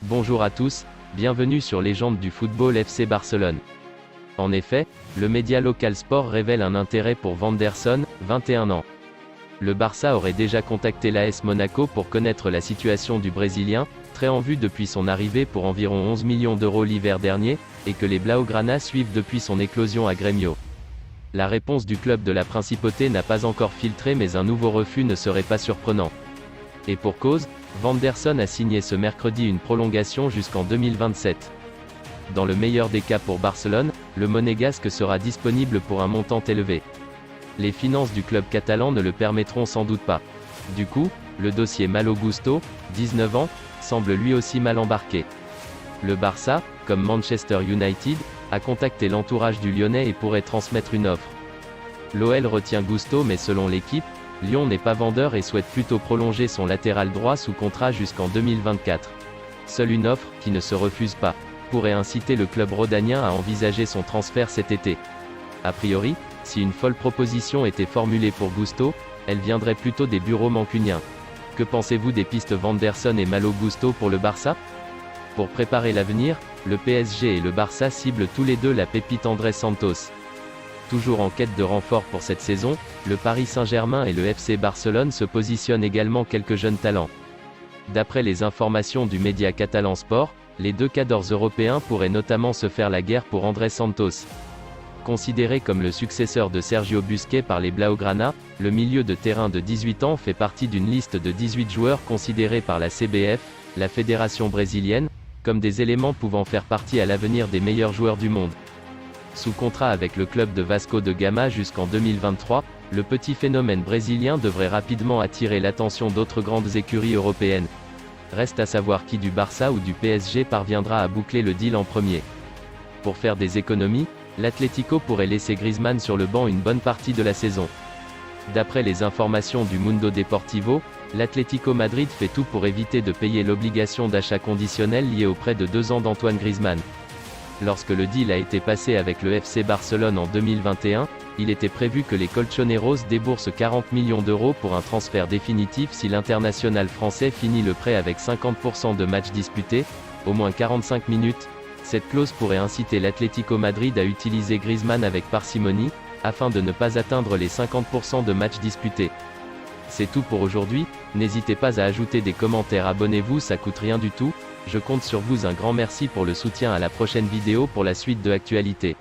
Bonjour à tous, bienvenue sur Légende du football FC Barcelone. En effet, le média local Sport révèle un intérêt pour Vanderson, 21 ans. Le Barça aurait déjà contacté l'AS Monaco pour connaître la situation du Brésilien, très en vue depuis son arrivée pour environ 11 millions d'euros l'hiver dernier, et que les Blaugrana suivent depuis son éclosion à Grêmio. La réponse du club de la Principauté n'a pas encore filtré, mais un nouveau refus ne serait pas surprenant. Et pour cause, Vanderson a signé ce mercredi une prolongation jusqu'en 2027. Dans le meilleur des cas pour Barcelone, le Monégasque sera disponible pour un montant élevé. Les finances du club catalan ne le permettront sans doute pas. Du coup, le dossier Malo Gusto, 19 ans, semble lui aussi mal embarqué. Le Barça, comme Manchester United, a contacté l'entourage du Lyonnais et pourrait transmettre une offre. L'OL retient Gusto, mais selon l'équipe, Lyon n'est pas vendeur et souhaite plutôt prolonger son latéral droit sous contrat jusqu'en 2024. Seule une offre, qui ne se refuse pas, pourrait inciter le club rhodanien à envisager son transfert cet été. A priori, si une folle proposition était formulée pour Gusto, elle viendrait plutôt des bureaux mancuniens. Que pensez-vous des pistes Vanderson et Malo Gusto pour le Barça? Pour préparer l'avenir, le PSG et le Barça ciblent tous les deux la pépite Andrés Santos. Toujours en quête de renfort pour cette saison, le Paris Saint-Germain et le FC Barcelone se positionnent également quelques jeunes talents. D'après les informations du média catalan Sport, les deux cadors européens pourraient notamment se faire la guerre pour Andrés Santos. Considéré comme le successeur de Sergio Busquets par les Blaugrana, le milieu de terrain de 18 ans fait partie d'une liste de 18 joueurs considérés par la CBF, la fédération brésilienne, comme des éléments pouvant faire partie à l'avenir des meilleurs joueurs du monde. Sous contrat avec le club de Vasco de Gama jusqu'en 2023, le petit phénomène brésilien devrait rapidement attirer l'attention d'autres grandes écuries européennes. Reste à savoir qui du Barça ou du PSG parviendra à boucler le deal en premier. Pour faire des économies, l'Atlético pourrait laisser Griezmann sur le banc une bonne partie de la saison. D'après les informations du Mundo Deportivo, l'Atlético Madrid fait tout pour éviter de payer l'obligation d'achat conditionnel liée au prêt de 2 ans d'Antoine Griezmann. Lorsque le deal a été passé avec le FC Barcelone en 2021, il était prévu que les Colchoneros déboursent 40 millions d'euros pour un transfert définitif si l'international français finit le prêt avec 50% de matchs disputés, au moins 45 minutes. Cette clause pourrait inciter l'Atlético Madrid à utiliser Griezmann avec parcimonie, afin de ne pas atteindre les 50% de matchs disputés. C'est tout pour aujourd'hui, n'hésitez pas à ajouter des commentaires, abonnez-vous, ça coûte rien du tout, je compte sur vous, un grand merci pour le soutien, à la prochaine vidéo pour la suite de l'actualité.